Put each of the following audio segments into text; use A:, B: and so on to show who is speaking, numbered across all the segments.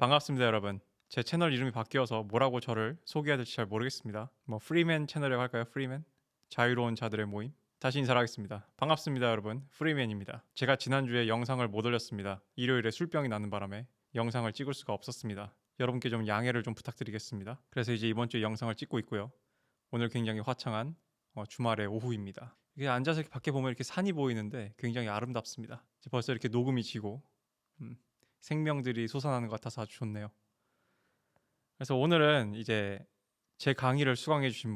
A: 반갑습니다, 여러분. 제 채널 이름이 바뀌어서 뭐라고 저를 소개해야 될지 잘 모르겠습니다. 뭐 프리맨 채널이라고 할까요? 프리맨? 자유로운 자들의 모임? 다시 인사하겠습니다. 반갑습니다, 여러분. 프리맨입니다. 제가 지난주에 영상을 못 올렸습니다. 일요일에 술병이 나는 바람에 영상을 찍을 수가 없었습니다. 여러분께 좀 양해를 좀 부탁드리겠습니다. 그래서 이제 이번 주에 영상을 찍고 있고요. 오늘 굉장히 화창한 주말의 오후입니다. 이게 앉아서 이렇게 밖에 보면 이렇게 산이 보이는데 굉장히 아름답습니다. 벌써 이렇게 녹음이 지고 생명들이 솟아나는 것 같아서 아주 좋네요. 그래서 오늘은 이제 제 강의를 수강해 주신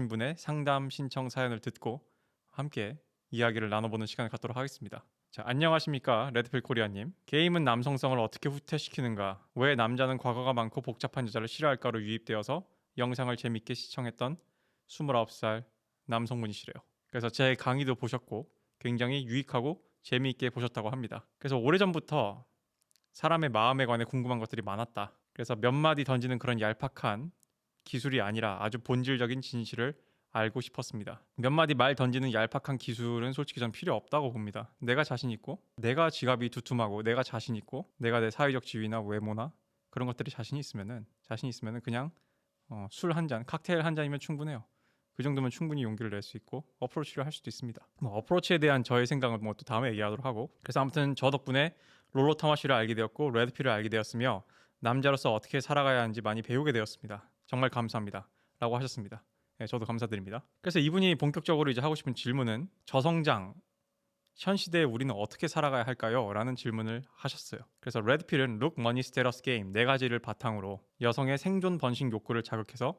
A: 분의 상담 신청 사연을 듣고 함께 이야기를 나눠보는 시간을 갖도록 하겠습니다. 자, 안녕하십니까, 레드필 코리아님. 게임은 남성성을 어떻게 후퇴시키는가, 왜 남자는 과거가 많고 복잡한 여자를 싫어할까로 유입되어서 영상을 재밌게 시청했던 29살 남성분이시래요. 그래서 제 강의도 보셨고 굉장히 유익하고 재미있게 보셨다고 합니다. 그래서 오래전부터 사람의 마음에 관해 궁금한 것들이 많았다. 그래서 몇 마디 던지는 그런 얄팍한 기술이 아니라 아주 본질적인 진실을 알고 싶었습니다. 몇 마디 말 던지는 얄팍한 기술은 솔직히 전 필요 없다고 봅니다. 내가 자신 있고, 내가 지갑이 두툼하고, 내가 자신 있고, 내가 내 사회적 지위나 외모나 그런 것들이 자신 있으면은 그냥 술 한 잔, 칵테일 한 잔이면 충분해요. 그 정도면 충분히 용기를 낼 수 있고 어프로치를 할 수도 있습니다. 어프로치에 대한 저의 생각은 또 다음에 얘기하도록 하고, 그래서 아무튼 저 덕분에 롤로 타마시를 알게 되었고 레드필을 알게 되었으며 남자로서 어떻게 살아가야 하는지 많이 배우게 되었습니다. 정말 감사합니다 라고 하셨습니다. 네, 저도 감사드립니다. 그래서 이분이 본격적으로 이제 하고 싶은 질문은 저성장 현 시대에 우리는 어떻게 살아가야 할까요? 라는 질문을 하셨어요. 그래서 레드필은 Look, Money, Status, Game 네 가지를 바탕으로 여성의 생존 번식 욕구를 자극해서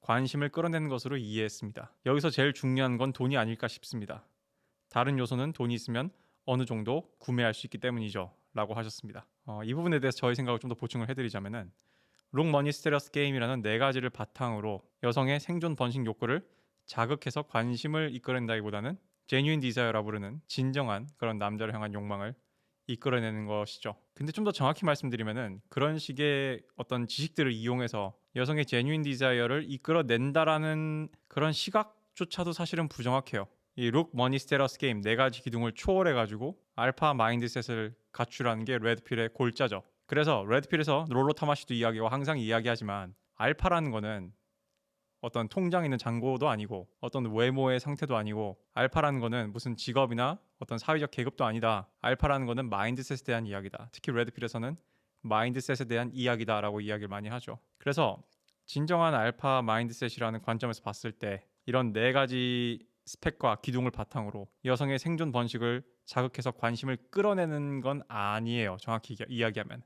A: 관심을 끌어내는 것으로 이해했습니다. 여기서 제일 중요한 건 돈이 아닐까 싶습니다. 다른 요소는 돈이 있으면 어느 정도 구매할 수 있기 때문이죠 라고 하셨습니다. 이 부분에 대해서 저의 생각을 좀 더 보충을 해드리자면은 롱 머니 스테러스 게임이라는 네 가지를 바탕으로 여성의 생존 번식 욕구를 자극해서 관심을 이끌어낸다기보다는 제뉴인 디자이어라 부르는 진정한 그런 남자를 향한 욕망을 이끌어내는 것이죠. 근데 좀 더 정확히 말씀드리면은 그런 식의 어떤 지식들을 이용해서 여성의 제뉴인 디자이어를 이끌어낸다라는 그런 시각조차도 사실은 부정확해요. 이 룩, 머니, 스테러스 게임 네 가지 기둥을 초월해가지고 알파 마인드셋을 갖추라는 게 레드필의 골자죠. 그래서 레드필에서 롤로 타마시도 이야기하고 항상 이야기하지만 알파라는 거는 어떤 통장 있는 잔고도 아니고 어떤 외모의 상태도 아니고 알파라는 거는 무슨 직업이나 어떤 사회적 계급도 아니다. 알파라는 거는 마인드셋에 대한 이야기다. 특히 레드필에서는 마인드셋에 대한 이야기다라고 이야기를 많이 하죠. 그래서 진정한 알파 마인드셋이라는 관점에서 봤을 때 이런 네 가지 스펙과 기둥을 바탕으로 여성의 생존 번식을 자극해서 관심을 끌어내는 건 아니에요. 정확히 이야기하면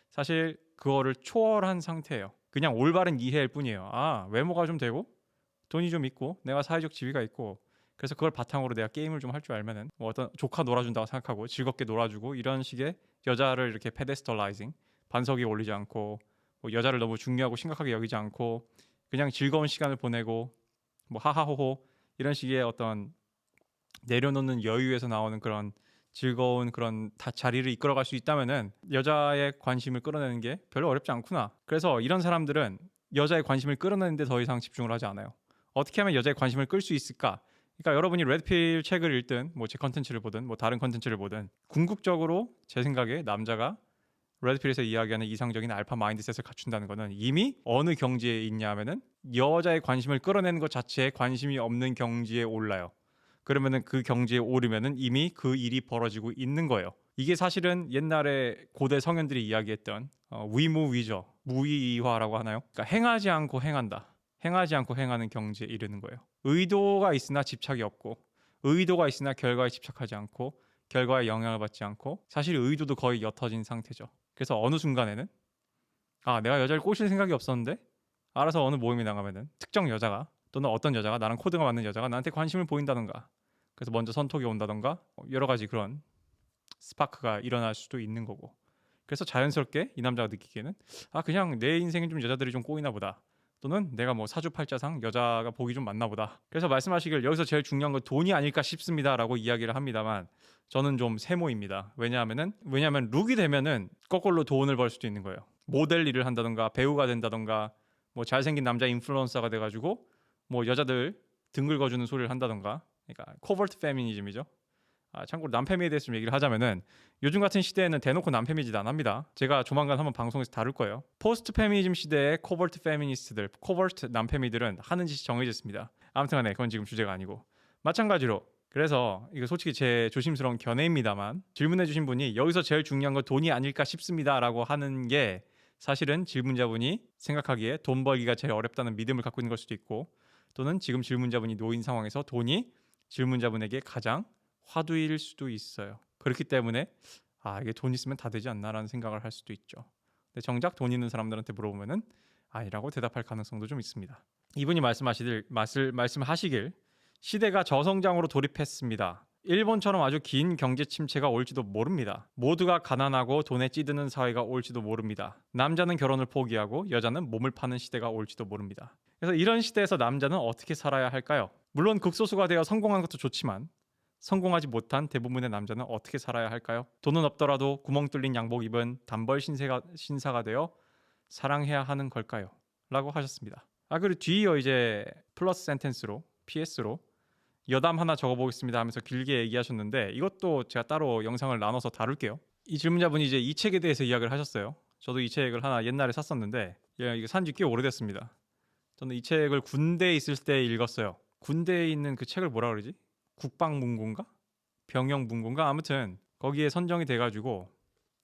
A: 사실 그거를 초월한 상태예요. 그냥 올바른 이해일 뿐이에요. 외모가 좀 되고 돈이 좀 있고 내가 사회적 지위가 있고 그래서 그걸 바탕으로 내가 게임을 좀 할 줄 알면은 어떤 조카 놀아준다고 생각하고 즐겁게 놀아주고 이런 식의 여자를 이렇게 페데스털라이징 반석 위에 올리지 않고 여자를 너무 중요하고 심각하게 여기지 않고 그냥 즐거운 시간을 보내고 하하호호 이런 식의 어떤 내려놓는 여유에서 나오는 그런 즐거운 그런 자리를 이끌어갈 수 있다면은 여자의 관심을 끌어내는 게 별로 어렵지 않구나. 그래서 이런 사람들은 여자의 관심을 끌어내는데 더 이상 집중을 하지 않아요. 어떻게 하면 여자의 관심을 끌 수 있을까? 그러니까 여러분이 레드필 책을 읽든 제 컨텐츠를 보든 다른 컨텐츠를 보든 궁극적으로 제 생각에 남자가 레드필에서 이야기하는 이상적인 알파 마인드셋을 갖춘다는 것은 이미 어느 경지에 있냐면은 여자의 관심을 끌어내는 것 자체에 관심이 없는 경지에 올라요. 그러면은 그 경지에 오르면은 이미 그 일이 벌어지고 있는 거예요. 이게 사실은 옛날에 고대 성현들이 이야기했던 위무위죠. 무의이화라고 하나요? 그러니까 행하지 않고 행한다. 행하지 않고 행하는 경지에 이르는 거예요. 의도가 있으나 집착이 없고 의도가 있으나 결과에 집착하지 않고 결과에 영향을 받지 않고 사실 의도도 거의 옅어진 상태죠. 그래서 어느 순간에는 내가 여자를 꼬실 생각이 없었는데 알아서 어느 모임에 나가면은 특정 여자가 또는 어떤 여자가 나랑 코드가 맞는 여자가 나한테 관심을 보인다던가 그래서 먼저 선톡이 온다던가 여러 가지 그런 스파크가 일어날 수도 있는 거고 그래서 자연스럽게 이 남자가 느끼기에는 그냥 내 인생엔 좀 여자들이 좀 꼬이나 보다 또는 내가 사주팔자상 여자가 복이 좀 많나 보다 그래서 말씀하시길 여기서 제일 중요한 건 돈이 아닐까 싶습니다 라고 이야기를 합니다만 저는 좀 세모입니다. 왜냐하면 룩이 되면은 거꾸로 돈을 벌 수도 있는 거예요. 모델 일을 한다던가 배우가 된다던가 잘생긴 남자 인플루언서가 돼가지고 여자들 등 긁어주는 소리를 한다던가 그러니까 코버트 페미니즘이죠. 참고로 남페미에 대해서 좀 얘기를 하자면은 요즘 같은 시대에는 대놓고 남페미짓 안 합니다. 제가 조만간 한번 방송에서 다룰 거예요. 포스트 페미니즘 시대의 코버트 페미니스트들, 코버트 남페미들은 하는 짓이 정해져 있습니다. 아무튼 간에 그건 지금 주제가 아니고 마찬가지로 그래서 이거 솔직히 제 조심스러운 견해입니다만 질문해 주신 분이 여기서 제일 중요한 건 돈이 아닐까 싶습니다 라고 하는 게 사실은 질문자분이 생각하기에 돈 벌기가 제일 어렵다는 믿음을 갖고 있는 걸 수도 있고 또는 지금 질문자분이 놓인 상황에서 돈이 질문자분에게 가장 화두일 수도 있어요. 그렇기 때문에 이게 돈 있으면 다 되지 않나라는 생각을 할 수도 있죠. 근데 정작 돈 있는 사람들한테 물어보면은 아니라고 대답할 가능성도 좀 있습니다. 이분이 말씀하시길 시대가 저성장으로 돌입했습니다. 일본처럼 아주 긴 경제 침체가 올지도 모릅니다. 모두가 가난하고 돈에 찌드는 사회가 올지도 모릅니다. 남자는 결혼을 포기하고 여자는 몸을 파는 시대가 올지도 모릅니다. 그래서 이런 시대에서 남자는 어떻게 살아야 할까요? 물론 극소수가 되어 성공한 것도 좋지만 성공하지 못한 대부분의 남자는 어떻게 살아야 할까요? 돈은 없더라도 구멍 뚫린 양복 입은 단벌 신사가 되어 사랑해야 하는 걸까요? 라고 하셨습니다. 그리고 뒤이어 이제 플러스 센텐스로 PS로 여담 하나 적어보겠습니다 하면서 길게 얘기하셨는데 이것도 제가 따로 영상을 나눠서 다룰게요. 이 질문자분이 이제 이 책에 대해서 이야기를 하셨어요. 저도 이 책을 하나 옛날에 샀었는데 이거 산지 꽤 오래됐습니다. 저는 이 책을 군대에 있을 때 읽었어요. 군대에 있는 그 책을 뭐라 그러지? 국방문고인가? 병영문고인가? 아무튼 거기에 선정이 돼가지고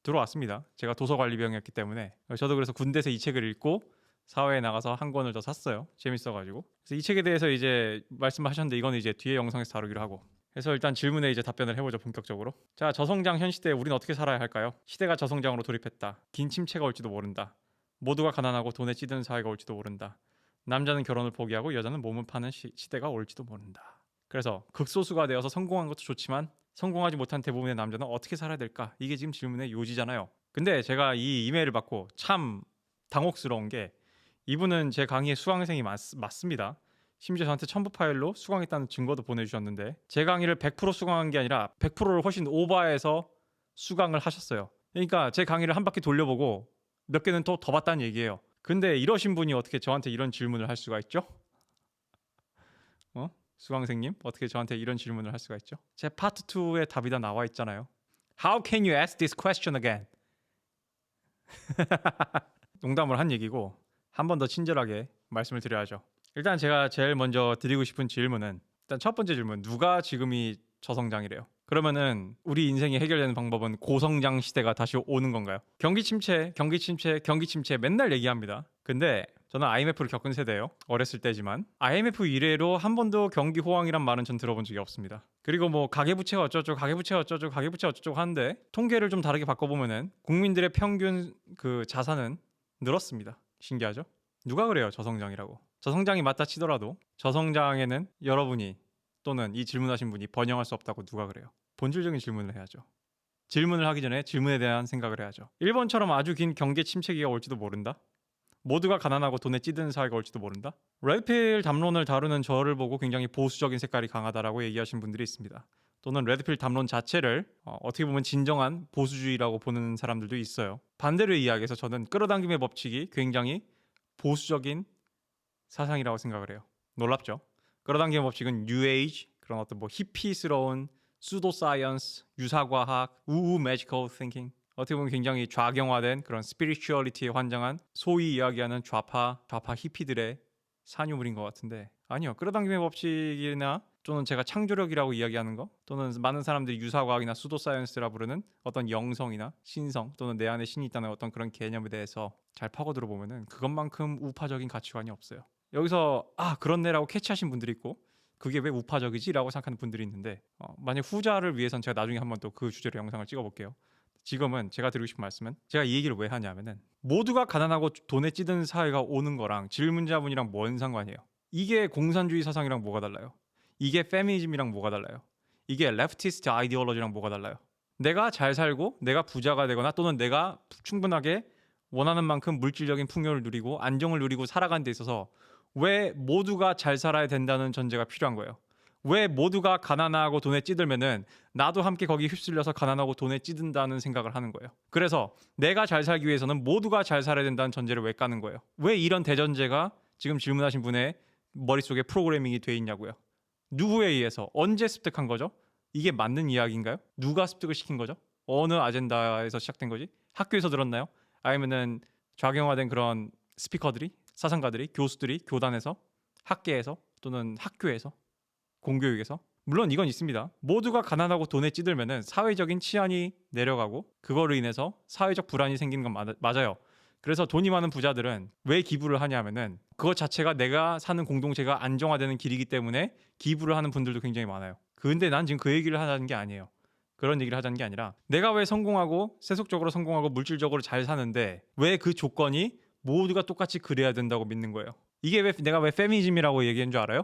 A: 들어왔습니다. 제가 도서관리병이었기 때문에 저도 그래서 군대에서 이 책을 읽고 사회에 나가서 한 권을 더 샀어요. 재밌어가지고. 그래서 이 책에 대해서 이제 말씀하셨는데 이건 이제 뒤에 영상에서 다루기로 하고. 그래서 일단 질문에 이제 답변을 해보죠, 본격적으로. 자, 저성장 현 시대에 우리는 어떻게 살아야 할까요? 시대가 저성장으로 돌입했다. 긴 침체가 올지도 모른다. 모두가 가난하고 돈에 찌드는 사회가 올지도 모른다. 남자는 결혼을 포기하고 여자는 몸을 파는 시대가 올지도 모른다. 그래서 극소수가 되어서 성공한 것도 좋지만 성공하지 못한 대부분의 남자는 어떻게 살아야 될까? 이게 지금 질문의 요지잖아요. 근데 제가 이 이메일을 받고 참 당혹스러운 게 이분은 제 강의의 수강생이 맞습니다. 심지어 저한테 첨부 파일로 수강했다는 증거도 보내주셨는데 제 강의를 100% 수강한 게 아니라 100%를 훨씬 오버해서 수강을 하셨어요. 그러니까 제 강의를 한 바퀴 돌려보고 몇 개는 더 봤다는 얘기예요. 근데 이러신 분이 어떻게 저한테 이런 질문을 할 수가 있죠? 수강생님 어떻게 저한테 이런 질문을 할 수가 있죠? 제 파트 2의 답이 다 나와 있잖아요. How can you ask this question again? 농담을 한 얘기고 한 번 더 친절하게 말씀을 드려야죠. 일단 제가 제일 먼저 드리고 싶은 질문은 일단 첫 번째 질문, 누가 지금이 저성장이래요? 그러면은 우리 인생이 해결되는 방법은 고성장 시대가 다시 오는 건가요? 경기 침체 맨날 얘기합니다. 근데 저는 IMF를 겪은 세대예요. 어렸을 때지만 IMF 이래로 한 번도 경기 호황이란 말은 전 들어본 적이 없습니다. 그리고 뭐 가계부채가 어쩌고 하는데 통계를 좀 다르게 바꿔보면은 국민들의 평균 그 자산은 늘었습니다. 신기하죠? 누가 그래요 저성장이라고? 저성장이 맞다 치더라도 저성장에는 여러분이 또는 이 질문하신 분이 번영할 수 없다고 누가 그래요? 본질적인 질문을 해야죠. 질문을 하기 전에 질문에 대한 생각을 해야죠. 일본처럼 아주 긴 경제 침체기가 올지도 모른다? 모두가 가난하고 돈에 찌드는 사회가 올지도 모른다? 레드필 담론을 다루는 저를 보고 굉장히 보수적인 색깔이 강하다라고 얘기하신 분들이 있습니다. 또는 레드필 담론 자체를 어떻게 보면 진정한 보수주의라고 보는 사람들도 있어요. 반대로 이야기해서 저는 끌어당김의 법칙이 굉장히 보수적인 사상이라고 생각을 해요. 놀랍죠? 끌어당김의 법칙은 뉴에이지, 그런 어떤 뭐 히피스러운 수도 사이언스, 유사과학, 우우 매지컬 띵킹, 어떻게 보면 굉장히 좌경화된 그런 스피리추얼리티에 환장한 소위 이야기하는 좌파 히피들의 산유물인 것 같은데 아니요. 끌어당김의 법칙이나 또는 제가 창조력이라고 이야기하는 거 또는 많은 사람들이 유사과학이나 수도사이언스라 부르는 어떤 영성이나 신성 또는 내 안에 신이 있다는 어떤 그런 개념에 대해서 잘 파고들어 보면은 그것만큼 우파적인 가치관이 없어요. 여기서 그렇네라고 캐치하신 분들이 있고 그게 왜 우파적이지? 라고 생각하는 분들이 있는데 만약 후자를 위해선 제가 나중에 한번 또 그 주제로 영상을 찍어볼게요. 지금은 제가 드리고 싶은 말씀은 제가 이 얘기를 왜 하냐면은 모두가 가난하고 돈에 찌든 사회가 오는 거랑 질문자분이랑 뭔 상관이에요? 이게 공산주의 사상이랑 뭐가 달라요? 이게 페미니즘이랑 뭐가 달라요? 이게 레프티스트 아이디올로지랑 뭐가 달라요? 내가 잘 살고 내가 부자가 되거나 또는 내가 충분하게 원하는 만큼 물질적인 풍요를 누리고 안정을 누리고 살아가는 데 있어서 왜 모두가 잘 살아야 된다는 전제가 필요한 거예요? 왜 모두가 가난하고 돈에 찌들면은 나도 함께 거기 휩쓸려서 가난하고 돈에 찌든다는 생각을 하는 거예요. 그래서 내가 잘 살기 위해서는 모두가 잘 살아야 된다는 전제를 왜 까는 거예요? 왜 이런 대전제가 지금 질문하신 분의 머릿속에 프로그래밍이 돼 있냐고요. 누구에 의해서 언제 습득한 거죠? 이게 맞는 이야기인가요? 누가 습득을 시킨 거죠? 어느 아젠다에서 시작된 거지? 학교에서 들었나요? 아니면은 좌경화된 그런 스피커들이, 사상가들이, 교수들이 교단에서, 학계에서 또는 학교에서, 공교육에서? 물론 이건 있습니다. 모두가 가난하고 돈에 찌들면은 사회적인 치안이 내려가고 그거로 인해서 사회적 불안이 생기는 건 맞아요. 그래서 돈이 많은 부자들은 왜 기부를 하냐면은 그것 자체가 내가 사는 공동체가 안정화되는 길이기 때문에 기부를 하는 분들도 굉장히 많아요. 근데 난 지금 그 얘기를 하자는 게 아니에요. 그런 얘기를 하자는 게 아니라 내가 왜 성공하고 세속적으로 성공하고 물질적으로 잘 사는데 왜 그 조건이 모두가 똑같이 그래야 된다고 믿는 거예요. 이게 왜 내가 왜 페미니즘이라고 얘기한 줄 알아요?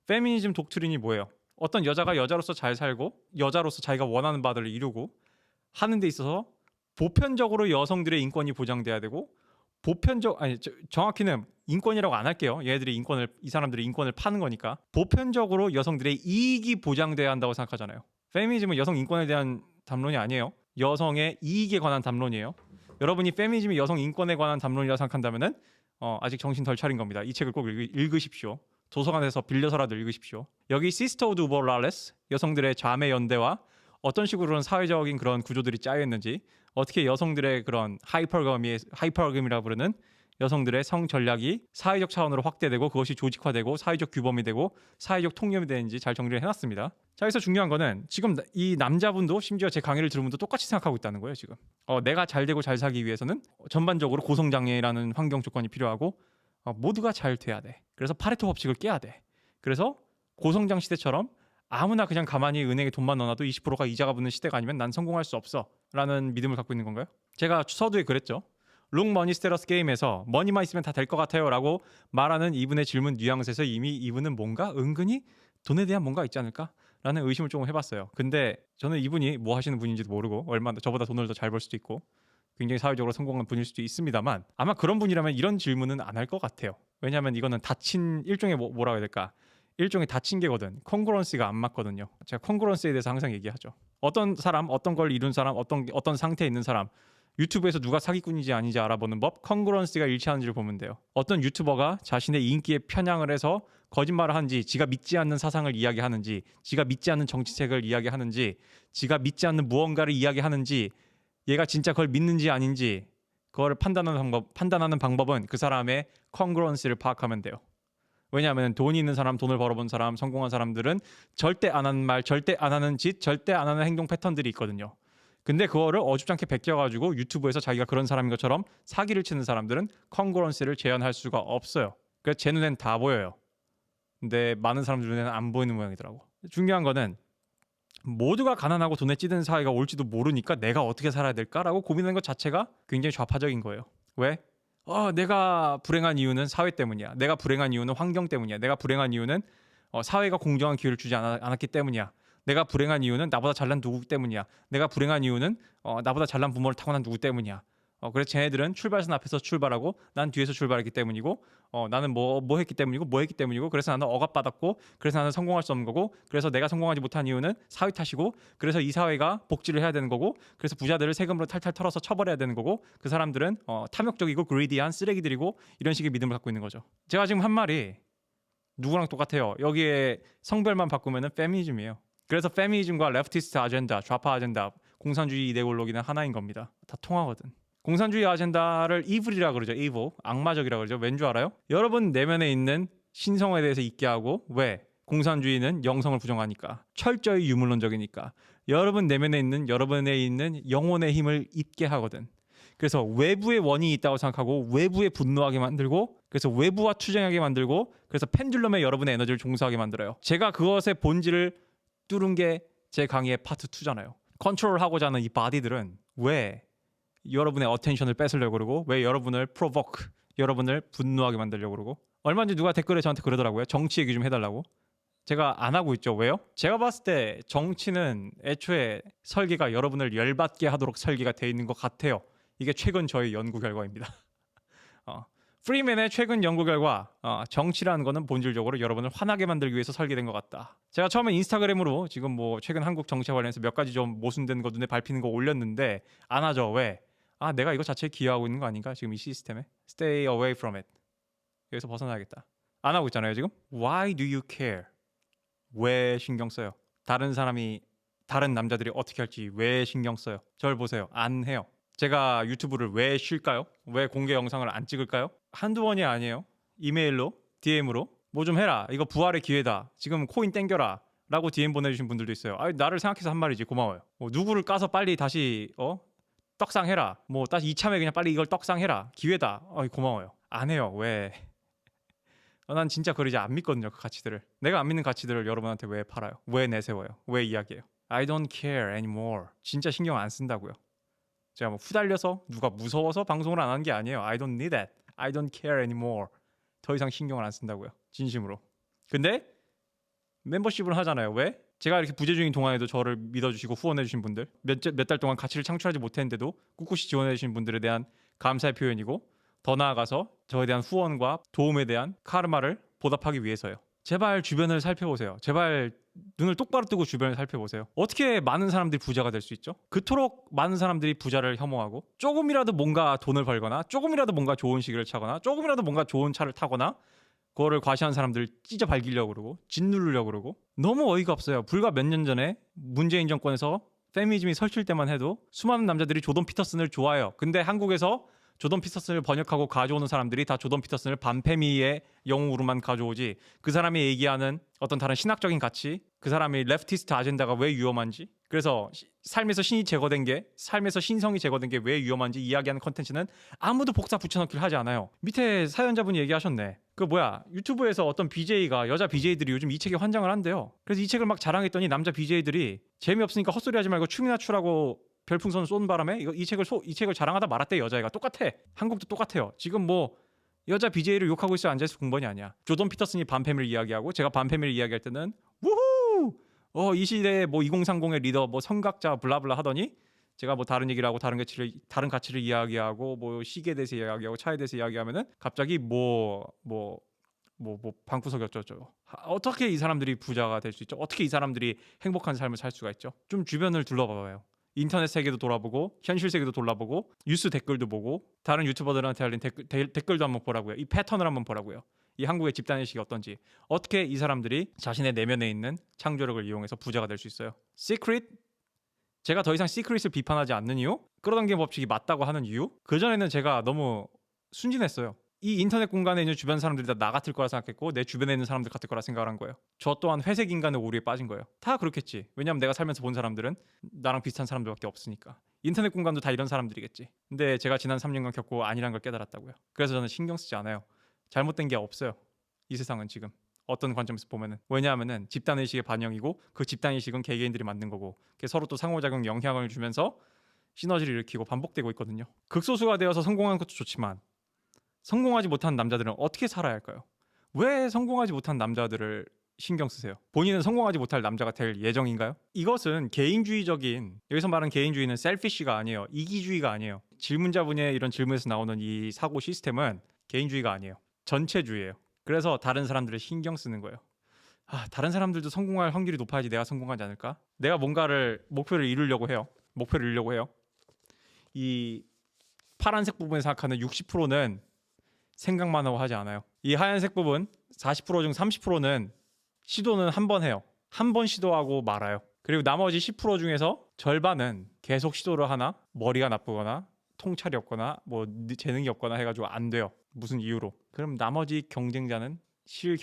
A: 페미니즘 독트린이 뭐예요? 어떤 여자가 여자로서 잘 살고 여자로서 자기가 원하는 바들을 이루고 하는 데 있어서 보편적으로 여성들의 인권이 보장돼야 되고 정확히는 인권이라고 안 할게요. 이 사람들이 인권을 파는 거니까 보편적으로 여성들의 이익이 보장돼야 한다고 생각하잖아요. 페미니즘은 여성 인권에 대한 담론이 아니에요. 여성의 이익에 관한 담론이에요. 여러분이 페미니즘이 여성 인권에 관한 담론이라고 생각한다면은 아직 정신 덜 차린 겁니다. 이 책을 꼭 읽으십시오. 도서관에서 빌려서라도 읽으십시오. 여기 시스터 두 버랄레스 여성들의 자매 연대와 어떤 식으로는 사회적인 그런 구조들이 짜여 있는지, 어떻게 여성들의 그런 하이퍼금이라 부르는 여성들의 성 전략이 사회적 차원으로 확대되고 그것이 조직화되고 사회적 규범이 되고 사회적 통념이 되는지 잘 정리를 해놨습니다. 자, 여기서 중요한 거는 지금 이 남자분도 심지어 제 강의를 들은 분도 똑같이 생각하고 있다는 거예요. 지금 내가 잘 되고 잘 살기 위해서는 전반적으로 고성장애라는 환경 조건이 필요하고 모두가 잘 돼야 돼. 그래서 파레토 법칙을 깨야 돼. 그래서 고성장 시대처럼 아무나 그냥 가만히 은행에 돈만 넣어놔도 20%가 이자가 붙는 시대가 아니면 난 성공할 수 없어 라는 믿음을 갖고 있는 건가요? 제가 서두에 그랬죠. 롱 머니 스테러스 게임에서 머니만 있으면 다 될 것 같아요 라고 말하는 이분의 질문 뉘앙스에서 이미 이분은 뭔가 은근히 돈에 대한 뭔가 있지 않을까? 라는 의심을 조금 해봤어요. 근데 저는 이분이 뭐 하시는 분인지도 모르고 얼마나 저보다 돈을 더 잘 벌 수도 있고 굉장히 사회적으로 성공한 분일 수도 있습니다만 아마 그런 분이라면 이런 질문은 안 할 것 같아요. 왜냐하면 이거는 닫힌 일종의 뭐라고 해야 될까? 일종의 닫힌 게거든. 콩그런시가 안 맞거든요. 제가 콩그런시에 대해서 항상 얘기하죠. 어떤 사람, 어떤 걸 이룬 사람, 어떤 상태에 있는 사람 유튜브에서 누가 사기꾼인지 아닌지 알아보는 법 콩그런시가 일치하는지를 보면 돼요. 어떤 유튜버가 자신의 인기에 편향을 해서 거짓말을 하는지, 지가 믿지 않는 사상을 이야기하는지, 지가 믿지 않는 정치색을 이야기하는지, 지가 믿지 않는 무언가를 이야기하는지, 얘가 진짜 그걸 믿는지 아닌지 그걸 판단하는 방법은 그 사람의 콩그런시를 파악하면 돼요. 왜냐하면 돈이 있는 사람, 돈을 벌어본 사람, 성공한 사람들은 절대 안 하는 말, 절대 안 하는 짓, 절대 안 하는 행동 패턴들이 있거든요. 근데 그거를 어줍잖게 베껴가지고 유튜브에서 자기가 그런 사람인 것처럼 사기를 치는 사람들은 콩그런시를 재현할 수가 없어요. 그래서 제 눈엔 다 보여요. 근데 많은 사람들 눈에는 안 보이는 모양이더라고. 중요한 거는 모두가 가난하고 돈에 찌든 사회가 올지도 모르니까 내가 어떻게 살아야 될까라고 고민하는 것 자체가 굉장히 좌파적인 거예요. 왜? 내가 불행한 이유는 사회 때문이야. 내가 불행한 이유는 환경 때문이야. 내가 불행한 이유는 사회가 공정한 기회를 주지 않았기 때문이야. 내가 불행한 이유는 나보다 잘난 누구 때문이야. 내가 불행한 이유는 나보다 잘난 부모를 타고난 누구 때문이야. 그래서 쟤네들은 출발선 앞에서 출발하고 난 뒤에서 출발했기 때문이고 나는 뭐 했기 때문이고 뭐 했기 때문이고 그래서 나는 억압받았고 그래서 나는 성공할 수 없는 거고 그래서 내가 성공하지 못한 이유는 사회 탓이고 그래서 이 사회가 복지를 해야 되는 거고 그래서 부자들을 세금으로 탈탈 털어서 처벌해야 되는 거고 그 사람들은 탐욕적이고 그리디한 쓰레기들이고 이런 식의 믿음을 갖고 있는 거죠. 제가 지금 한 말이 누구랑 똑같아요. 여기에 성별만 바꾸면은 페미니즘이에요. 그래서 페미니즘과 레프티스트 아젠다, 좌파 아젠다, 공산주의 이데올로기는 하나인 겁니다. 다 통하거든. 공산주의 아젠다를 이블이라 그러죠. evil, 악마적이라 그러죠. 왠 줄 알아요? 여러분 내면에 있는 신성에 대해서 잊게 하고 왜? 공산주의는 영성을 부정하니까. 철저히 유물론적이니까. 여러분에 있는 영혼의 힘을 잊게 하거든. 그래서 외부의 원인이 있다고 생각하고 외부에 분노하게 만들고 그래서 외부와 투쟁하게 만들고 그래서 펜듈럼에 여러분의 에너지를 종사하게 만들어요. 제가 그것의 본질을 뚫은 게 제 강의의 파트 2잖아요. 컨트롤하고자 하는 이 바디들은 왜 여러분의 어텐션을 뺏으려고 그러고 왜 여러분을 프로보크, 여러분을 분노하게 만들려고 그러고 얼마 전에 누가 댓글에 저한테 그러더라고요. 정치 얘기 좀 해달라고. 제가 안 하고 있죠. 왜요? 제가 봤을 때 정치는 애초에 설계가 여러분을 열받게 하도록 설계가 돼 있는 것 같아요. 이게 최근 저의 연구 결과입니다. 프리맨의 최근 연구 결과 정치라는 거는 본질적으로 여러분을 화나게 만들기 위해서 설계된 것 같다. 제가 처음에 인스타그램으로 지금 뭐 최근 한국 정치에 관련해서 몇 가지 좀 모순된 거 눈에 밟히는 거 올렸는데 안 하죠. 왜? 내가 이거 자체에 기여하고 있는 거 아닌가? 지금 이 시스템에 Stay away from it. 여기서 벗어나야겠다. 안 하고 있잖아요 지금. Why do you care? 왜 신경 써요? 다른 다른 남자들이 어떻게 할지 왜 신경 써요? 저를 보세요. 안 해요. 제가 유튜브를 왜 쉴까요? 왜 공개 영상을 안 찍을까요? 한두 번이 아니에요. 이메일로, DM으로 뭐 좀 해라. 이거 부활의 기회다. 지금 코인 땡겨라. 라고 DM 보내주신 분들도 있어요. 아, 나를 생각해서 한 말이지. 고마워요. 뭐 누구를 까서 빨리 다시 떡상해라. 뭐 다시 이참에 그냥 빨리 이걸 떡상해라. 기회다. 고마워요. 안 해요. 왜? 난 진짜 그걸 이제 안 믿거든요. 그 가치들을. 내가 안 믿는 가치들을 여러분한테 왜 팔아요? 왜 내세워요? 왜 이야기해요? I don't care anymore. 진짜 신경 안 쓴다고요. 제가 뭐 후달려서 누가 무서워서 방송을 안 하는 게 아니에요. I don't need that. I don't care anymore. 더 이상 신경을 안 쓴다고요. 진심으로. 근데 멤버십을 하잖아요. 왜? 제가 이렇게 부재중인 동안에도 저를 믿어주시고 후원해주신 분들, 몇 달 동안 가치를 창출하지 못했는데도 꿋꿋이 지원해주신 분들에 대한 감사의 표현이고, 더 나아가서 저에 대한 후원과 도움에 대한 카르마를 보답하기 위해서요. 제발 주변을 살펴보세요. 제발 눈을 똑바로 뜨고 주변을 살펴보세요. 어떻게 많은 사람들이 부자가 될 수 있죠? 그토록 많은 사람들이 부자를 혐오하고 조금이라도 뭔가 돈을 벌거나 조금이라도 뭔가 좋은 시기를 차거나 조금이라도 뭔가 좋은 차를 타거나 그거를 과시한 사람들 찢어 발기려고 그러고 짓누르려고 그러고 너무 어이가 없어요. 불과 몇 년 전에 문재인 정권에서 페미니즘이 설칠 때만 해도 수많은 남자들이 조던 피터슨을 좋아해요. 근데 한국에서 조던 피터슨을 번역하고 가져오는 사람들이 다 조던 피터슨을 반페미의 영웅으로만 가져오지, 그 사람이 얘기하는 어떤 다른 신학적인 가치, 그 사람의 레프티스트 아젠다가 왜 위험한지, 그래서 삶에서 신이 제거된 게, 삶에서 신성이 제거된 게 왜 위험한지 이야기하는 컨텐츠는 아무도 복사 붙여넣기를 하지 않아요. 밑에 사연자분이 얘기하셨네. 그 뭐야, 유튜브에서 어떤 BJ가, 여자 BJ들이 요즘 이 책에 환장을 한대요. 그래서 이 책을 막 자랑했더니 남자 BJ들이 재미없으니까 헛소리 하지 말고 춤이나 추라고 별풍선 쏘는 바람에 이 책을 자랑하다 말았대. 여자애가 똑같아. 한국도 똑같아요. 지금 뭐 여자 BJ를 욕하고 있어야 앉아있을 공번이 아니야. 조던 피터슨이 반패미를 이야기하고 제가 반패미를 이야기할 때는 우후! 이 시대의 뭐 2030의 리더 뭐 성각자 블라블라 하더니 제가 뭐 다른 얘기를 하고 다른 가치를 이야기하고 뭐 시계에 대해서 이야기하고 차에 대해서 이야기하면은 갑자기 방구석이 어쩌죠. 어떻게 이 사람들이 부자가 될 수 있죠? 어떻게 이 사람들이 행복한 삶을 살 수가 있죠? 좀 주변을 둘러봐봐요. 인터넷 세계도 돌아보고 현실 세계도 돌아보고 뉴스 댓글도 보고 다른 유튜버들한테 알린 댓글도 한번 보라고요. 이 패턴을 한번 보라고요. 이 한국의 집단의식이 어떤지, 어떻게 이 사람들이 자신의 내면에 있는 창조력을 이용해서 부자가 될 수 있어요. 시크릿? 제가 더 이상 시크릿을 비판하지 않는 이유? 끌어당김 법칙이 맞다고 하는 이유? 그전에는 제가 너무 순진했어요. 이 인터넷 공간에 있는 주변 사람들이 다 나 같을 거라 생각했고 내 주변에 있는 사람들 같을 거라 생각을 한 거예요. 저 또한 회색 인간의 오류에 빠진 거예요. 다 그렇겠지. 왜냐면 내가 살면서 본 사람들은 나랑 비슷한 사람들밖에 없으니까. 인터넷 공간도 다 이런 사람들이겠지. 근데 제가 지난 3년간 겪고 아니란 걸 깨달았다고요. 그래서 저는 신경 쓰지 않아요. 잘못된 게 없어요. 이 세상은 지금. 어떤 관점에서 보면은. 왜냐하면은 집단의식의 반영이고 그 집단의식은 개개인들이 만든 거고 그게 서로 또 상호작용 영향을 주면서 시너지를 일으키고 반복되고 있거든요. 극소수가 되어서 성공한 것도 좋지만 성공하지 못한 남자들은 어떻게 살아야 할까요? 왜 성공하지 못한 남자들을 신경 쓰세요? 본인은 성공하지 못할 남자가 될 예정인가요? 이것은 개인주의적인, 여기서 말하는 개인주의는 셀피쉬가 아니에요. 이기주의가 아니에요. 질문자분의 이런 질문에서 나오는 이 사고 시스템은 개인주의가 아니에요. 전체주의예요. 그래서 다른 사람들을 신경 쓰는 거예요. 다른 사람들도 성공할 확률이 높아야지 내가 성공하지 않을까? 내가 목표를 이루려고 해요. 이 파란색 부분에 생각하는 60%는 생각만 하고 하지 않아요. 이 하얀색 부분 40% 중 30%는 시도는 한 번 해요. 한 번 시도하고 말아요. 그리고 나머지 10% 중에서 절반은 계속 시도를 하나 머리가 나쁘거나 통찰이 없거나 뭐 재능이 없거나 해가지고 안 돼요. 무슨 이유로. 그럼 나머지 경쟁자는 실제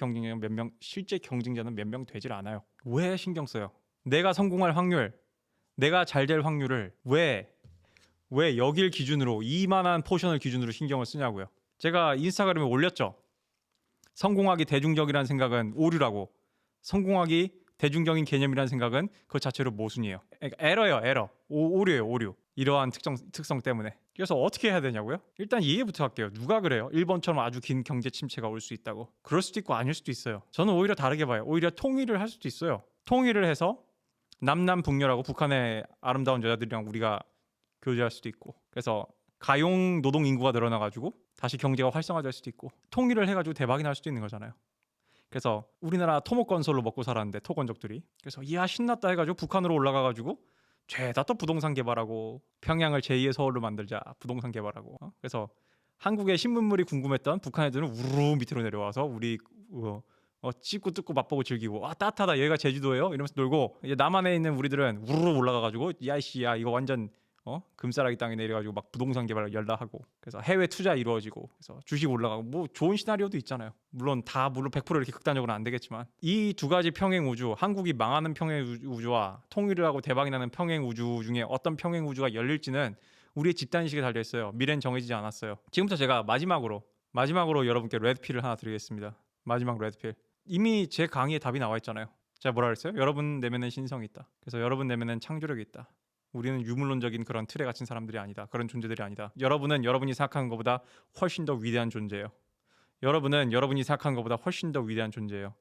A: 경쟁자는 몇 명 되질 않아요. 왜 신경 써요? 내가 성공할 확률, 내가 잘 될 확률을 왜 여길 기준으로 이만한 포션을 기준으로 신경을 쓰냐고요. 제가 인스타그램에 올렸죠. 성공하기 대중적이라는 생각은 오류라고. 성공하기 대중적인 개념이라는 생각은 그 자체로 모순이에요. 그러니까 에러예요. 오류예요. 오류. 이러한 특성 때문에. 그래서 어떻게 해야 되냐고요? 일단 이해부터 할게요. 누가 그래요? 일본처럼 아주 긴 경제 침체가 올 수 있다고. 그럴 수도 있고 아닐 수도 있어요. 저는 오히려 다르게 봐요. 오히려 통일을 할 수도 있어요. 통일을 해서 남남북녀라고 북한의 아름다운 여자들이랑 우리가 교제할 수도 있고, 그래서 가용 노동 인구가 늘어나가지고 다시 경제가 활성화될 수도 있고, 통일을 해가지고 대박이 날 수도 있는 거잖아요. 그래서 우리나라 토목 건설로 먹고 살았는데 토건족들이, 그래서 이야 신났다 해가지고 북한으로 올라가가지고 죄다 또 부동산 개발하고 평양을 제2의 서울로 만들자 부동산 개발하고. 그래서 한국의 신문물이 궁금했던 북한 애들은 우르르 밑으로 내려와서 우리 찢고 뜯고 맛보고 즐기고 따뜻하다 얘가 제주도예요 이러면서 놀고 이제 남한에 있는 우리들은 우르르 올라가가지고 야이씨 야 이거 완전 금싸라기 땅에 내려가지고 막 부동산 개발 열라하고 그래서 해외 투자 이루어지고 그래서 주식 올라가고 뭐 좋은 시나리오도 있잖아요. 물론 100% 이렇게 극단적으로는 안 되겠지만 이 두 가지 평행 우주 한국이 망하는 평행 우주와 통일을 하고 대박이 나는 평행 우주 중에 어떤 평행 우주가 열릴지는 우리의 집단의식에 달려 있어요. 미래는 정해지지 않았어요. 지금부터 제가 마지막으로 여러분께 레드필을 하나 드리겠습니다. 마지막 레드필. 이미 제 강의에 답이 나와 있잖아요. 제가 뭐라 그랬어요? 여러분 내면엔 신성이 있다. 그래서 여러분 내면엔 창조력이 있다. 우리는 유물론적인 그런 틀에 갇힌 사람들이 아니다. 그런 존재들이 아니다. 여러분은 여러분이 생각하는 것보다 훨씬 더 위대한 존재예요. 여러분은 여러분이 생각하는 것보다 훨씬 더 위대한 존재예요.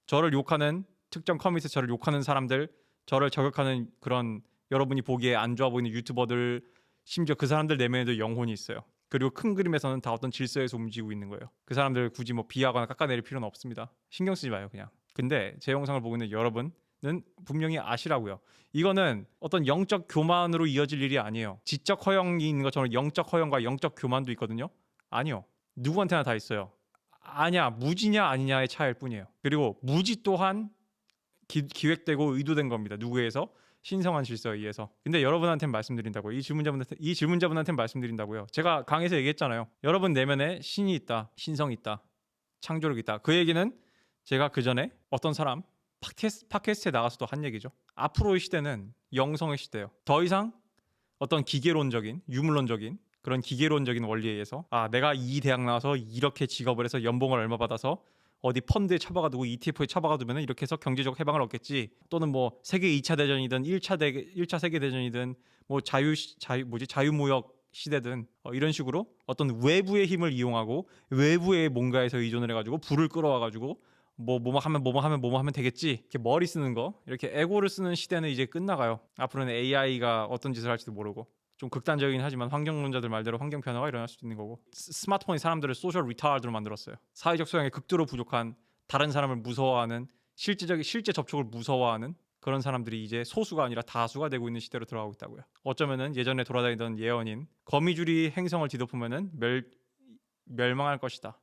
A: 저를 욕하는 특정 커뮤니티에서 저를 욕하는 사람들, 저를 저격하는 그런 여러분이 보기에 안 좋아 보이는 유튜버들, 심지어 그 사람들 내면에도 영혼이 있어요. 그리고 큰 그림에서는 다 어떤 질서에서 움직이고 있는 거예요. 그 사람들 굳이 뭐 비하거나 깎아내릴 필요는 없습니다. 신경 쓰지 마요 그냥. 근데 제 영상을 보고 있는 여러분은 분명히 아시라고요. 이거는 어떤 영적 교만으로 이어질 일이 아니에요. 지적 허영이 있는 것처럼 영적 허영과 영적 교만도 있거든요. 아니요. 누구한테나 다 있어요. 아니야 무지냐 아니냐의 차이일 뿐이에요. 그리고 무지 또한 기획되고 의도된 겁니다. 누구에서? 신성한 질서에 의해서. 근데 여러분한테는 말씀드린다고요. 이 질문자분한테는 말씀드린다고요. 제가 강의에서 얘기했잖아요. 여러분 내면에 신이 있다. 신성이 있다. 창조력이 있다. 그 얘기는 제가 그 전에 어떤 사람 팟캐스트에 나가서도 한 얘기죠. 앞으로의 시대는 영성의 시대예요. 더 이상 어떤 기계론적인 유물론적인 그런 기계론적인 원리에 의해서 내가 이 대학 나와서 이렇게 직업을 해서 연봉을 얼마 받아서 어디 펀드에 처박아두고 ETF에 처박아두면 이렇게 해서 경제적 해방을 얻겠지. 또는 뭐 세계 2차 대전이든 1차 세계 대전이든 뭐 자유무역 시대든 이런 식으로 어떤 외부의 힘을 이용하고 외부의 뭔가에서 의존을 해가지고 불을 끌어와가지고 뭐뭐 하면 되겠지. 이렇게 머리 쓰는 거, 이렇게 에고를 쓰는 시대는 이제 끝나가요. 앞으로는 AI가 어떤 짓을 할지도 모르고. 좀 극단적이긴 하지만 환경론자들 말대로 환경 변화가 일어날 수도 있는 거고. 스마트폰이 사람들을 소셜 리타르드로 만들었어요. 사회적 소양이 극도로 부족한 다른 사람을 무서워하는 실제 접촉을 무서워하는 그런 사람들이 이제 소수가 아니라 다수가 되고 있는 시대로 들어가고 있다고요. 어쩌면은 예전에 돌아다니던 예언인 거미줄이 행성을 뒤덮으면은 멸망할 것이다.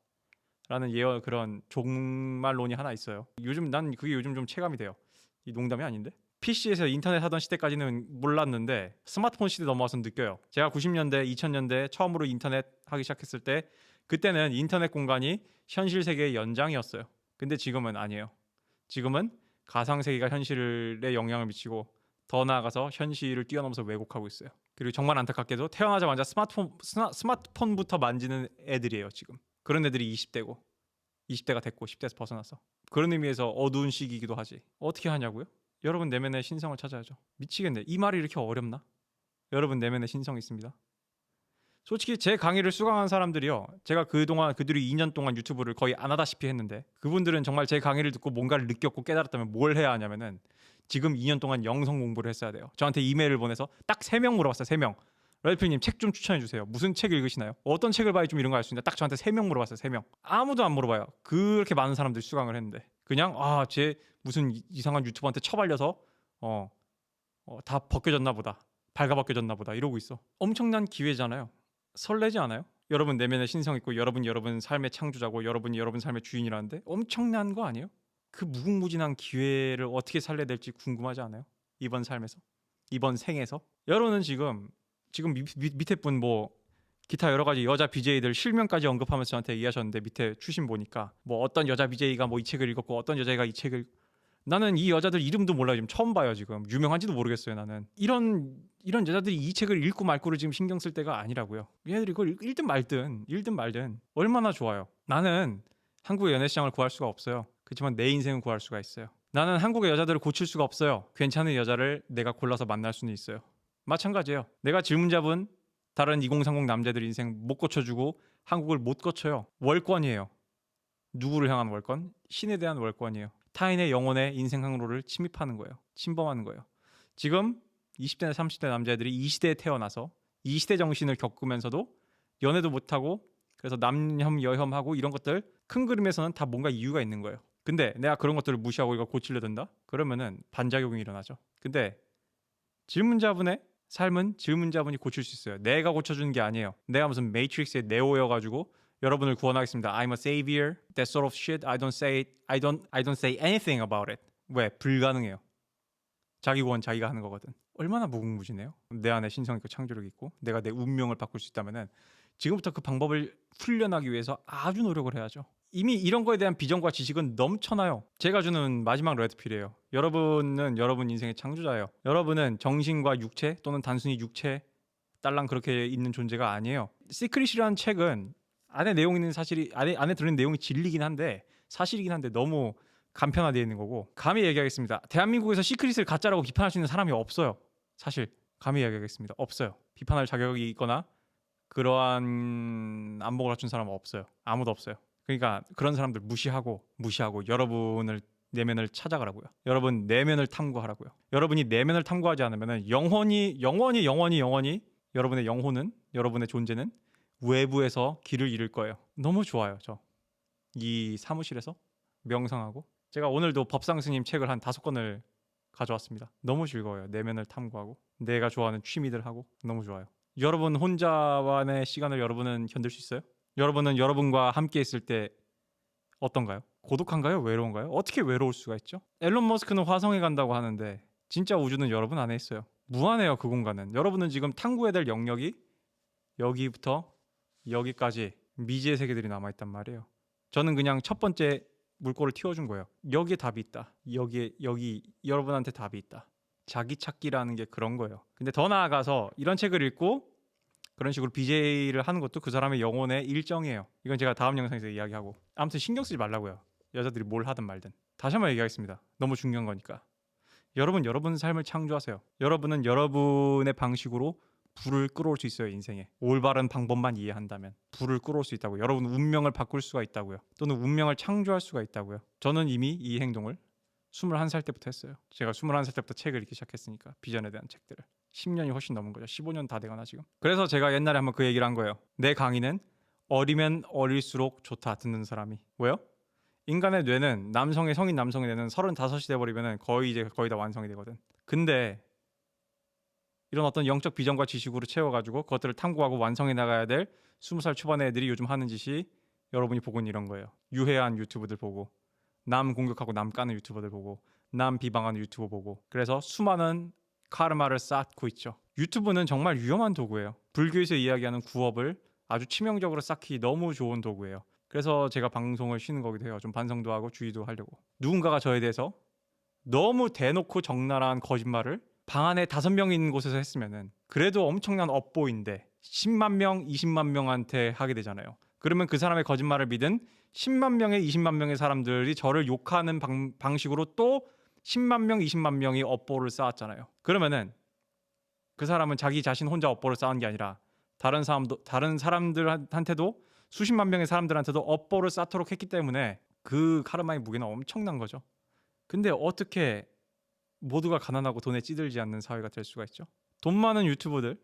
A: 라는 그런 종말론이 하나 있어요. 난 그게 요즘 좀 체감이 돼요. 이 농담이 아닌데? PC에서 인터넷 하던 시대까지는 몰랐는데 스마트폰 시대 넘어와서 느껴요. 제가 90년대, 2000년대 처음으로 인터넷 하기 시작했을 때 그때는 인터넷 공간이 현실 세계의 연장이었어요. 근데 지금은 아니에요. 지금은 가상 세계가 현실에 영향을 미치고 더 나아가서 현실을 뛰어넘어서 왜곡하고 있어요. 그리고 정말 안타깝게도 태어나자마자 스마트폰부터 만지는 애들이에요, 지금. 그런 애들이 20대가 됐고 10대에서 벗어나서 그런 의미에서 어두운 시기이기도 하지. 어떻게 하냐고요? 여러분 내면의 신성을 찾아야죠. 미치겠네. 이 말이 이렇게 어렵나? 여러분 내면의 신성이 있습니다. 솔직히 제 강의를 수강한 사람들이요. 제가 그동안 그들이 2년 동안 유튜브를 거의 안 하다시피 했는데 그분들은 정말 제 강의를 듣고 뭔가를 느꼈고 깨달았다면 뭘 해야 하냐면은 지금 2년 동안 영성 공부를 했어야 돼요. 저한테 이메일을 보내서 딱 3명 물어봤어요. 3명. 레드필님 책 좀 추천해 주세요. 무슨 책 읽으시나요? 어떤 책을 봐야 좀 이런 거 알 수 있는데 딱 저한테 3명 물어봤어요. 3명. 아무도 안 물어봐요. 그렇게 많은 사람들이 수강을 했는데 그냥 쟤 무슨 이상한 유튜버한테 처발려서 다 벗겨졌나 보다. 발가벗겨졌나 보다. 이러고 있어. 엄청난 기회잖아요. 설레지 않아요? 여러분 내면에 신성 있고 여러분 삶의 창조자고 여러분이 여러분 삶의 주인이라는데 엄청난 거 아니에요? 그 무궁무진한 기회를 어떻게 살려야 될지 궁금하지 않아요? 이번 삶에서? 이번 생에서? 여러분은 지금 밑에 분 뭐 기타 여러 가지 여자 BJ들 실명까지 언급하면서 저한테 얘기하셨는데 밑에 추신 보니까 뭐 어떤 여자 BJ가 뭐 이 책을 읽었고 어떤 여자가 이 책을 나는 이 여자들 이름도 몰라요. 지금 처음 봐요. 지금 유명한지도 모르겠어요. 나는 이런 여자들이 이 책을 읽고 말고를 지금 신경 쓸 때가 아니라고요. 얘들이 이걸 읽든 말든 얼마나 좋아요. 나는 한국의 연애 시장을 구할 수가 없어요. 그렇지만 내 인생은 구할 수가 있어요. 나는 한국의 여자들을 고칠 수가 없어요. 괜찮은 여자를 내가 골라서 만날 수는 있어요. 마찬가지예요. 내가 질문자분 다른 2030 남자들 인생 못 고쳐주고 한국을 못 고쳐요. 월권이에요. 누구를 향한 월권? 신에 대한 월권이에요. 타인의 영혼의 인생 항로를 침입하는 거예요. 침범하는 거예요. 지금 20대나 30대 남자들이 이 시대에 태어나서 이 시대 정신을 겪으면서도 연애도 못하고 그래서 남혐 여혐하고 이런 것들 큰 그림에서는 다 뭔가 이유가 있는 거예요. 근데 내가 그런 것들을 무시하고 이걸 고치려 든다? 그러면은 반작용이 일어나죠. 근데 질문자분의 삶은 질문자분이 고칠 수 있어요. 내가 고쳐주는 게 아니에요. 내가 무슨 매트릭스의 네오여가지고 여러분을 구원하겠습니다. I'm a savior. That sort of shit. I don't say anything about it. 왜? 불가능해요. 자기 구원 자기가 하는 거거든. 얼마나 무궁무진해요. 내 안에 신성 있고 창조력 있고 내가 내 운명을 바꿀 수 있다면은 지금부터 그 방법을 훈련하기 위해서 아주 노력을 해야죠. 이미 이런 거에 대한 비전과 지식은 넘쳐나요. 제가 주는 마지막 레드필이에요. 여러분은 여러분 인생의 창조자예요. 여러분은 정신과 육체 또는 단순히 육체 딸랑 그렇게 있는 존재가 아니에요. 시크릿이라는 책은 안에 내용 있는 사실이 안에 들어있는 내용이 진리긴 한데 사실이긴 한데 너무 간편화되어 있는 거고 감히 얘기하겠습니다. 대한민국에서 시크릿을 가짜라고 비판할 수 있는 사람이 없어요. 사실 감히 얘기하겠습니다. 없어요. 비판할 자격이 있거나 그러한 안목을 갖춘 사람은 없어요. 아무도 없어요. 그러니까 그런 사람들 무시하고 여러분을 내면을 찾아가라고요. 여러분 내면을 탐구하라고요. 여러분이 내면을 탐구하지 않으면 영원히 여러분의 영혼은 여러분의 존재는 외부에서 길을 잃을 거예요. 너무 좋아요. 저 이 사무실에서 명상하고 제가 오늘도 법상 스님 책을 한 5권을 가져왔습니다. 너무 즐거워요. 내면을 탐구하고 내가 좋아하는 취미들 하고 너무 좋아요. 여러분 혼자만의 시간을 여러분은 견딜 수 있어요? 여러분은 여러분과 함께 있을 때 어떤가요? 고독한가요? 외로운가요? 어떻게 외로울 수가 있죠? 앨런 머스크는 화성에 간다고 하는데 진짜 우주는 여러분 안에 있어요. 무한해요. 그 공간은. 여러분은 지금 탐구해야 될 영역이 여기부터 여기까지 미지의 세계들이 남아있단 말이에요. 저는 그냥 첫 번째 물꼬를 틔워준 거예요. 여기에 답이 있다. 여기 여러분한테 답이 있다. 자기 찾기라는 게 그런 거예요. 근데 더 나아가서 이런 책을 읽고 그런 식으로 BJ를 하는 것도 그 사람의 영혼의 일정이에요. 이건 제가 다음 영상에서 이야기하고 아무튼 신경 쓰지 말라고요. 여자들이 뭘 하든 말든. 다시 한번 얘기하겠습니다. 너무 중요한 거니까. 여러분 삶을 창조하세요. 여러분은 여러분의 방식으로 불을 끌어올 수 있어요. 인생에 올바른 방법만 이해한다면 불을 끌어올 수 있다고요. 여러분 운명을 바꿀 수가 있다고요. 또는 운명을 창조할 수가 있다고요. 저는 이미 이 행동을 21살 때부터 했어요. 제가 21살 때부터 책을 읽기 시작했으니까 비전에 대한 책들을 10년이 훨씬 넘은 거죠. 15년 다 돼가나 지금. 그래서 제가 옛날에 한번 그 얘기를 한 거예요. 내 강의는 어리면 어릴수록 좋다. 듣는 사람이. 왜요? 인간의 뇌는 성인 남성의 뇌는 35이 돼버리면 거의 다 완성이 되거든. 근데 이런 어떤 영적 비전과 지식으로 채워가지고 그것들을 탐구하고 완성해 나가야 될 20살 초반의 애들이 요즘 하는 짓이 여러분이 보고 있는 이런 거예요. 유해한 유튜브들 보고 남 공격하고 남 까는 유튜버들 보고 남 비방하는 유튜버 보고 그래서 수많은 카르마를 쌓고 있죠. 유튜브는 정말 위험한 도구예요. 불교에서 이야기하는 구업을 아주 치명적으로 쌓기 너무 좋은 도구예요. 그래서 제가 방송을 쉬는 거기도 해요. 좀 반성도 하고 주의도 하려고. 누군가가 저에 대해서 너무 대놓고 적나라한 거짓말을 방 안에 5명 있는 곳에서 했으면은 그래도 엄청난 업보인데 10만 명, 20만 명한테 하게 되잖아요. 그러면 그 사람의 거짓말을 믿은 10만 명의 20만 명의 사람들이 저를 욕하는 방식으로 또 10만 명, 20만 명이 업보를 쌓았잖아요. 그러면은 그 사람은 자기 자신 혼자 업보를 쌓은 게 아니라 다른 사람들한테도 수십만 명의 사람들한테도 업보를 쌓도록 했기 때문에 그 카르마의 무게는 엄청난 거죠. 근데 어떻게 모두가 가난하고 돈에 찌들지 않는 사회가 될 수가 있죠? 돈 많은 유튜버들,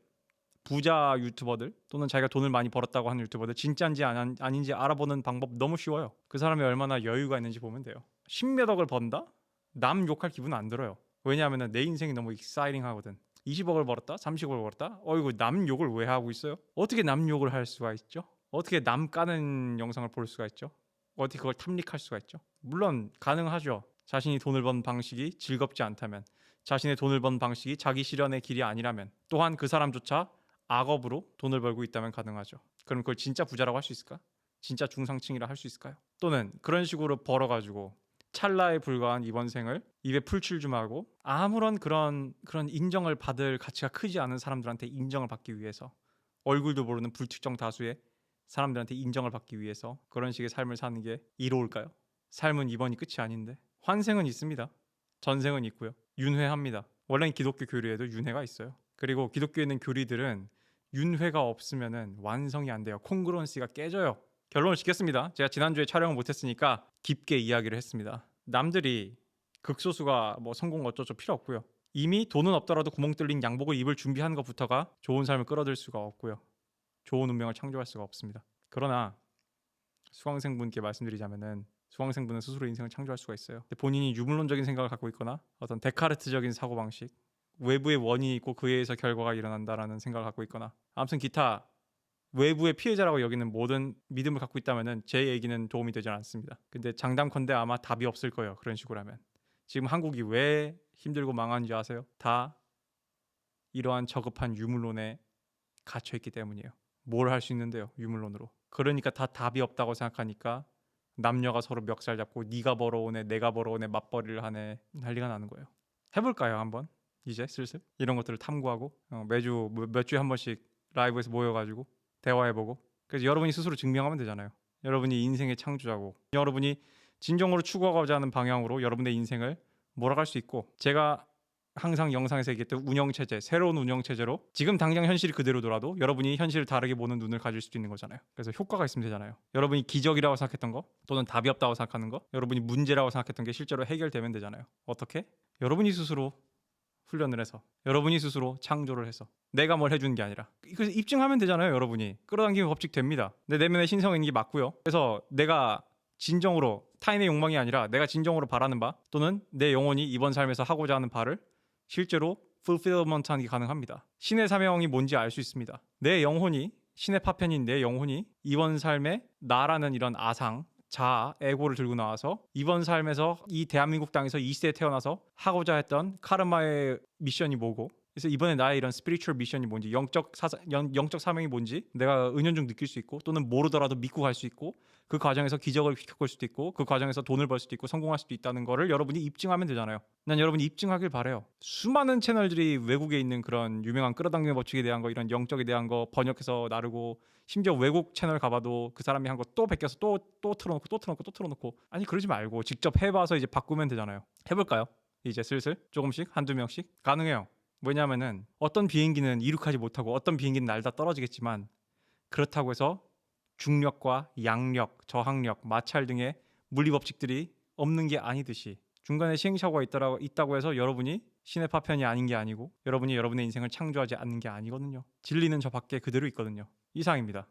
A: 부자 유튜버들 또는 자기가 돈을 많이 벌었다고 하는 유튜버들 진짜인지 아닌지 알아보는 방법 너무 쉬워요. 그 사람이 얼마나 여유가 있는지 보면 돼요. 10몇 억을 번다? 남 욕할 기분 안 들어요. 왜냐하면 내 인생이 너무 익사이팅 하거든. 20억을 벌었다? 30억을 벌었다? 어이구 남 욕을 왜 하고 있어요? 어떻게 남 욕을 할 수가 있죠? 어떻게 남 까는 영상을 볼 수가 있죠? 어떻게 그걸 탐닉할 수가 있죠? 물론 가능하죠. 자신이 돈을 번 방식이 즐겁지 않다면, 자신의 돈을 번 방식이 자기 실현의 길이 아니라면, 또한 그 사람조차 악업으로 돈을 벌고 있다면 가능하죠. 그럼 그걸 진짜 부자라고 할 수 있을까? 진짜 중상층이라 할 수 있을까요? 또는 그런 식으로 벌어가지고 찰나에 불과한 이번 생을 입에 풀칠 좀 하고 아무런 그런 인정을 받을 가치가 크지 않은 사람들한테 인정을 받기 위해서 얼굴도 모르는 불특정 다수의 사람들한테 인정을 받기 위해서 그런 식의 삶을 사는 게 이로울까요? 삶은 이번이 끝이 아닌데 환생은 있습니다. 전생은 있고요. 윤회합니다. 원래는 기독교 교리에도 윤회가 있어요. 그리고 기독교에 있는 교리들은 윤회가 없으면 완성이 안 돼요. 콩그런시가 깨져요. 결론을 짓겠습니다. 제가 지난주에 촬영을 못했으니까 깊게 이야기를 했습니다. 남들이 극소수가 뭐 성공 어쩌고 필요 없고요. 이미 돈은 없더라도 구멍 뚫린 양복을 입을 준비하는 것부터가 좋은 삶을 끌어들 수가 없고요. 좋은 운명을 창조할 수가 없습니다. 그러나 수강생분께 말씀드리자면은 수강생분은 스스로 인생을 창조할 수가 있어요. 본인이 유물론적인 생각을 갖고 있거나 어떤 데카르트적인 사고방식, 외부의 원인이 있고 그에 의해서 결과가 일어난다라는 생각을 갖고 있거나 아무튼 기타 외부의 피해자라고 여기는 모든 믿음을 갖고 있다면은 제 얘기는 도움이 되지 않습니다. 근데 장담컨대 아마 답이 없을 거예요. 그런 식으로 하면. 지금 한국이 왜 힘들고 망하는지 아세요? 다 이러한 저급한 유물론에 갇혀 있기 때문이에요. 뭘 할 수 있는데요, 유물론으로. 그러니까 다 답이 없다고 생각하니까 남녀가 서로 멱살 잡고 네가 벌어오네, 내가 벌어오네, 맞벌이를 하네 난리가 나는 거예요. 해볼까요, 한번? 이제 슬슬 이런 것들을 탐구하고 매주 몇 주에 한 번씩 라이브에서 모여가지고 대화해보고, 그래서 여러분이 스스로 증명하면 되잖아요. 여러분이 인생의 창조자고 여러분이 진정으로 추구하고자 하는 방향으로 여러분의 인생을 몰아갈 수 있고, 제가 항상 영상에서 얘기했던 운영체제, 새로운 운영체제로 지금 당장 현실이 그대로더라도 여러분이 현실을 다르게 보는 눈을 가질 수도 있는 거잖아요. 그래서 효과가 있으면 되잖아요. 여러분이 기적이라고 생각했던 거 또는 답이 없다고 생각하는 거, 여러분이 문제라고 생각했던 게 실제로 해결되면 되잖아요. 어떻게? 여러분이 스스로 훈련을 해서, 여러분이 스스로 창조를 해서, 내가 뭘 해주는 게 아니라. 그래서 입증하면 되잖아요. 여러분이 끌어당기면 법칙 됩니다. 내 내면의 신성에 있는 게 맞고요. 그래서 내가 진정으로, 타인의 욕망이 아니라 내가 진정으로 바라는 바 또는 내 영혼이 이번 삶에서 하고자 하는 바를 실제로 fulfillment 하는 게 가능합니다. 신의 사명이 뭔지 알 수 있습니다. 내 영혼이, 신의 파편인 내 영혼이 이번 삶에 나라는 이런 아상, 자아, 에고를 들고 나와서 이번 삶에서 이 대한민국 땅에서 이 시대에 태어나서 하고자 했던 카르마의 미션이 뭐고, 그래서 이번에 나의 이런 스피리추얼 미션이 뭔지, 영적 사명이 뭔지 내가 은연중 느낄 수 있고, 또는 모르더라도 믿고 갈 수 있고, 그 과정에서 기적을 겪을 수도 있고, 그 과정에서 돈을 벌 수도 있고 성공할 수도 있다는 거를 여러분이 입증하면 되잖아요. 난 여러분이 입증하길 바래요. 수많은 채널들이 외국에 있는 그런 유명한 끌어당기는 법칙에 대한 거, 이런 영적에 대한 거 번역해서 나르고, 심지어 외국 채널 가봐도 그 사람이 한 거 또 베껴서 또 틀어놓고 아니 그러지 말고 직접 해봐서 이제 바꾸면 되잖아요. 해볼까요? 이제 슬슬 조금씩 한두 명씩 가능해요. 왜냐하면은 어떤 비행기는 이륙하지 못하고 어떤 비행기는 날다 떨어지겠지만, 그렇다고 해서 중력과 양력, 저항력, 마찰 등의 물리 법칙들이 없는 게 아니듯이 중간에 시행착오가 있다고 해서 여러분이 신의 파편이 아닌 게 아니고 여러분이 여러분의 인생을 창조하지 않는 게 아니거든요. 진리는 저 밖에 그대로 있거든요. 이상입니다.